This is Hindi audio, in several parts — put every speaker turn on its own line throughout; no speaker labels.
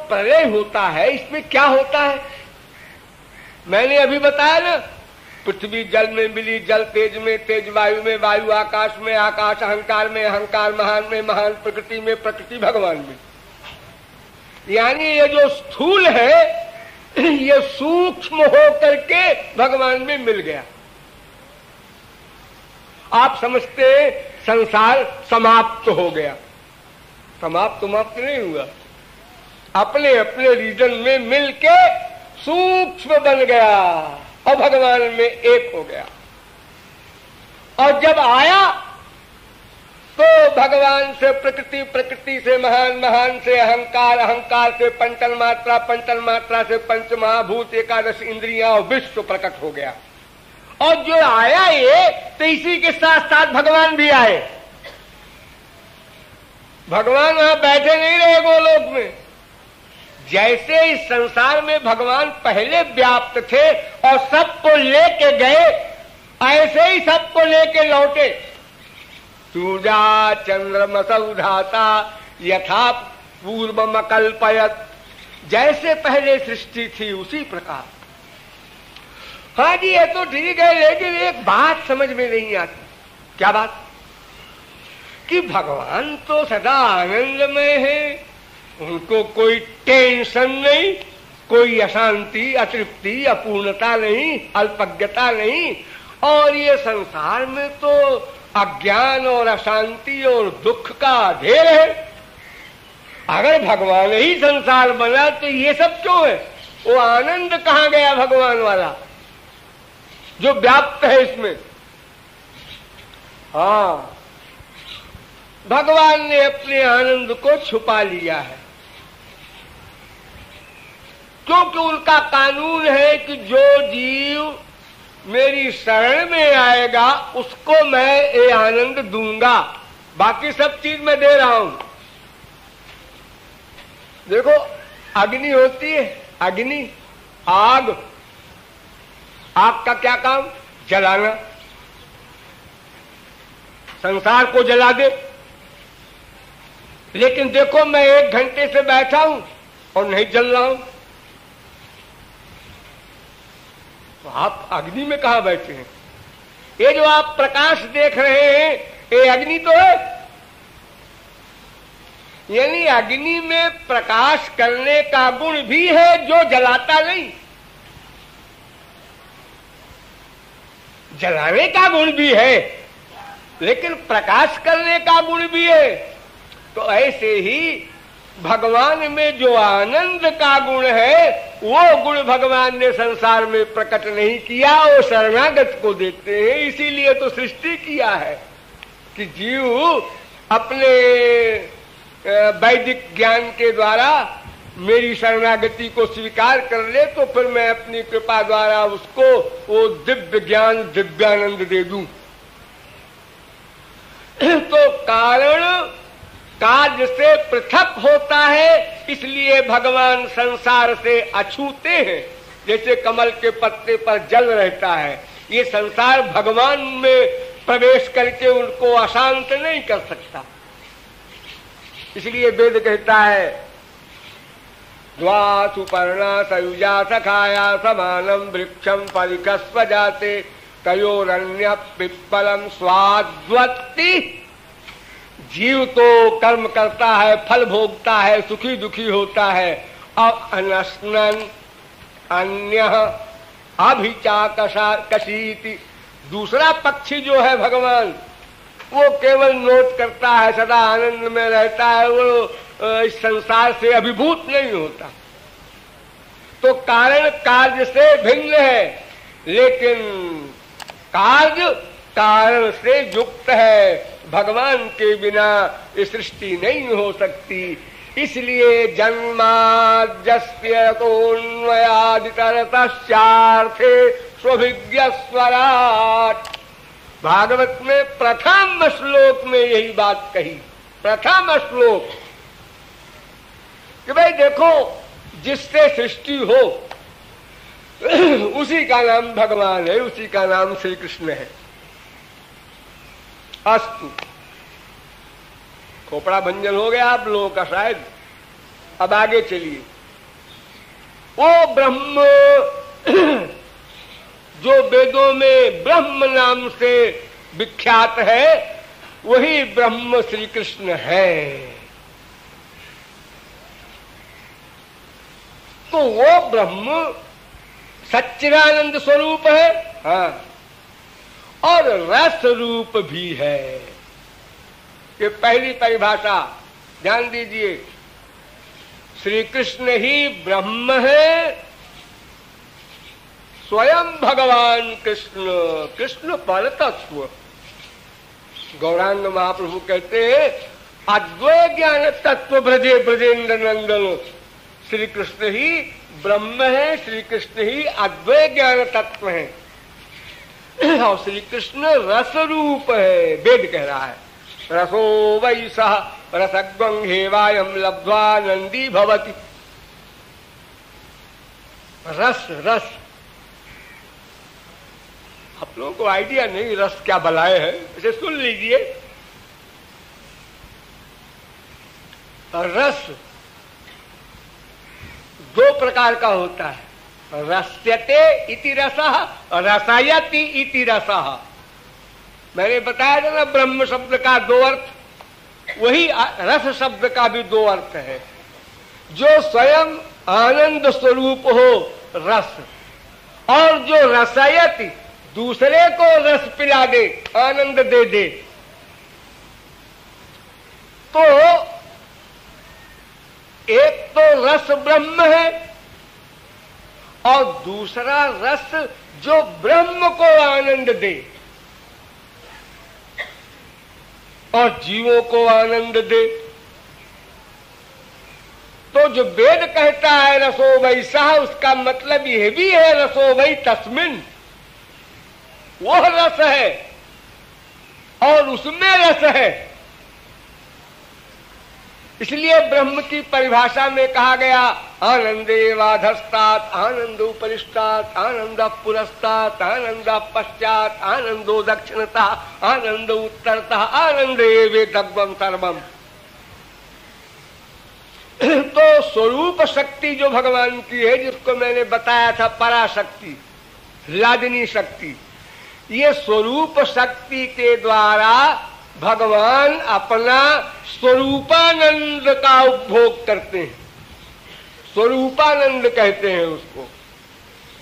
प्रलय होता है इसमें क्या होता है? मैंने अभी बताया ना, पृथ्वी जल में मिली, जल तेज में, तेज वायु में, वायु आकाश में, आकाश अहंकार में, अहंकार महान में, महान प्रकृति में, प्रकृति भगवान में। यानी ये जो स्थूल है ये सूक्ष्म हो करके भगवान में मिल गया। आप समझते संसार समाप्त हो गया, समाप्त नहीं हुआ, अपने अपने रीजन में मिलके सूक्ष्म बन गया और भगवान में एक हो गया। और जब आया तो भगवान से प्रकृति, प्रकृति से महान, महान से अहंकार, अहंकार से पंचन मात्रा, पंचन मात्रा से पंच महाभूत, एकादश इंद्रियां और विश्व प्रकट हो गया। और जो आया ये तो इसी के साथ साथ भगवान भी आए। भगवान वहां बैठे नहीं रहे गोलोक में। जैसे इस संसार में भगवान पहले व्याप्त थे और सबको लेके गए, ऐसे ही सबको लेके लौटे। सूर्या चंद्रमसौ धाता यथा पूर्वमकल्पयत, जैसे पहले सृष्टि थी उसी प्रकार। हाँ जी, ये तो ठीक है, लेकिन एक बात समझ में नहीं आती। क्या बात? कि भगवान तो सदा आनंदमय है, उनको कोई टेंशन नहीं, कोई अशांति, अतृप्ति, अपूर्णता नहीं, अल्पज्ञता नहीं। और ये संसार में तो अज्ञान और अशांति और दुख का ढेर है। अगर भगवान ही संसार बना तो ये सब क्यों है? वो आनंद कहाँ गया भगवान वाला जो व्याप्त है इसमें? हाँ, भगवान ने अपने आनंद को छुपा लिया है, क्योंकि उनका कानून है कि जो जीव मेरी शरण में आएगा उसको मैं ये आनंद दूंगा, बाकी सब चीज मैं दे रहा हूं। देखो, अग्नि होती है, अग्नि, आग, आग का क्या काम? जलाना। संसार को जला दे। लेकिन देखो, मैं 1 घंटे से बैठा हूं और नहीं जल रहा हूं। तो आप अग्नि में कहां बैठे हैं? ये जो आप प्रकाश देख रहे हैं ये अग्नि तो है। यानी अग्नि में प्रकाश करने का गुण भी है जो जलाता नहीं, जलाने का गुण भी है लेकिन प्रकाश करने का गुण भी है। तो ऐसे ही भगवान में जो आनंद का गुण है वो गुण भगवान ने संसार में प्रकट नहीं किया, वो शरणागत को देते हैं। इसीलिए तो सृष्टि किया है कि जीव अपने वैदिक ज्ञान के द्वारा मेरी शरणागति को स्वीकार कर ले तो फिर मैं अपनी कृपा द्वारा उसको वो दिव्य ज्ञान, दिव्यानंद दे दूं। तो कारण कार्य से पृथक होता है, इसलिए भगवान संसार से अछूते हैं। जैसे कमल के पत्ते पर जल रहता है, ये संसार भगवान में प्रवेश करके उनको अशांत नहीं कर सकता। इसलिए वेद कहता है, द्वा सुपर्णा सयुजा सखाया समानम वृक्षम परिकस्व जाते तयोरन्य पिप्पलम स्वाद्वत्ति। जीव तो कर्म करता है, फल भोगता है, सुखी दुखी होता है। और अनस्नन अन्य अभिचाकशीति, दूसरा पक्षी जो है भगवान, वो केवल नोट करता है, सदा आनंद में रहता है, वो इस संसार से अभिभूत नहीं होता। तो कारण कार्य से भिन्न है, लेकिन कार्य कारण से युक्त है। भगवान के बिना ये सृष्टि नहीं हो सकती। इसलिए जन्माद्यस्य तोन्वयादितरतश्चार्थे स्वभिज्ञ स्वराट, भागवत में प्रथम श्लोक में यही बात कही। प्रथम श्लोक कि भाई देखो, जिससे सृष्टि हो उसी का नाम भगवान है, उसी का नाम श्री कृष्ण है। अस्तु, खोपड़ा भंजन हो गया आप लोगों का शायद। अब आगे चलिए। वो ब्रह्म जो वेदों में ब्रह्म नाम से विख्यात है, वही ब्रह्म श्री कृष्ण है। तो वो ब्रह्म सच्चिदानंद स्वरूप है, हाँ, और रस रूप भी है। ये पहली परिभाषा ध्यान दीजिए। श्री कृष्ण ही ब्रह्म है, स्वयं भगवान कृष्ण, कृष्ण परतत्व। गौरांग महाप्रभु कहते हैं अद्वय ज्ञान तत्व ब्रजे ब्रजेंद्र नंदन। श्री कृष्ण ही ब्रह्म है, श्री कृष्ण ही अद्वय ज्ञान तत्व है, और श्री कृष्ण रस रूप है। वेद कह रहा है रसो वै सः रसग्वं हेवायं लब्ध्वा नंदी भवति। रस रस, आप लोगों को आइडिया नहीं रस क्या बलाए है, इसे सुन लीजिए। रस दो प्रकार का होता है, रस्यते इति रसः, रसायति इति रसः। मैंने बताया था ना ब्रह्म शब्द का दो अर्थ, वही रस शब्द का भी दो अर्थ है। जो स्वयं आनंद स्वरूप हो रस, और जो रसायति दूसरे को रस पिला दे, आनंद दे दे। तो एक तो रस ब्रह्म है, और दूसरा रस जो ब्रह्म को आनंद दे और जीवों को आनंद दे। तो जो वेद कहता है रसो वै सः, उसका मतलब यह भी है रसो वै तस्मिन्, वह रस है और उसमें रस है। इसलिए ब्रह्म की परिभाषा में कहा गया आनंदेवाधस्तात् आनंदो परिष्टात् आनंद पुरस्तात् आनंद पश्चात् आनंदो दक्षिणतः आनंदो उत्तरतः आनंदे वेदग्वं सर्वम्। तो स्वरूप शक्ति जो भगवान की है, जिसको मैंने बताया था पराशक्ति, लादिनी शक्ति, ये स्वरूप शक्ति के द्वारा भगवान अपना स्वरूपानंद का उपभोग करते हैं। स्वरूपानंद कहते हैं उसको,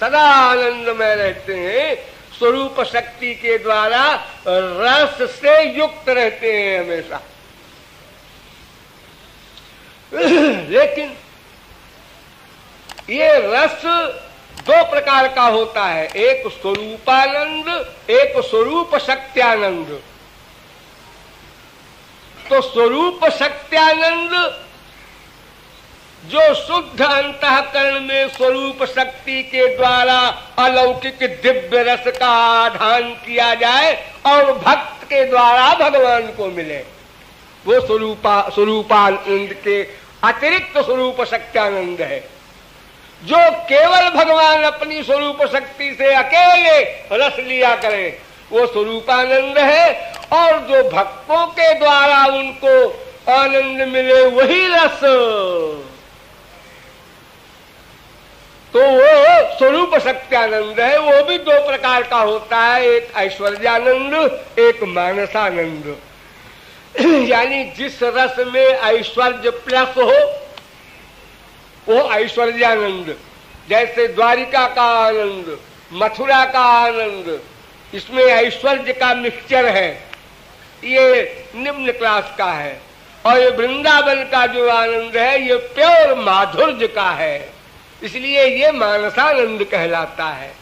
सदा आनंद में रहते हैं। स्वरूप शक्ति के द्वारा रस से युक्त रहते हैं हमेशा। लेकिन ये रस दो प्रकार का होता है, एक स्वरूपानंद, एक स्वरूप शक्त्यानंद। तो स्वरूप शक्त्यानंद जो शुद्ध अंतःकरण में स्वरूप शक्ति के द्वारा अलौकिक दिव्य रस का आधान किया जाए और भक्त के द्वारा भगवान को मिले, वो स्वरूपानंद के अतिरिक्त स्वरूप शक्त्यानंद है। जो केवल भगवान अपनी स्वरूप शक्ति से अकेले रस लिया करें, वो स्वरूपानंद है। और जो भक्तों के द्वारा उनको आनंद मिले, वही रस, तो वो स्वरूप शक्त्यानंद है। वो भी दो प्रकार का होता है, एक ऐश्वर्यानंद, एक मानसानंद। यानी जिस रस में ऐश्वर्य प्लस हो वो ऐश्वर्यानंद। जैसे द्वारिका का आनंद, मथुरा का आनंद, इसमें ऐश्वर्य का मिक्सचर है, ये निम्न क्लास का है। और ये वृंदावन का जो आनंद है, ये प्योर माधुर्य का है, इसलिए ये मानसानंद कहलाता है।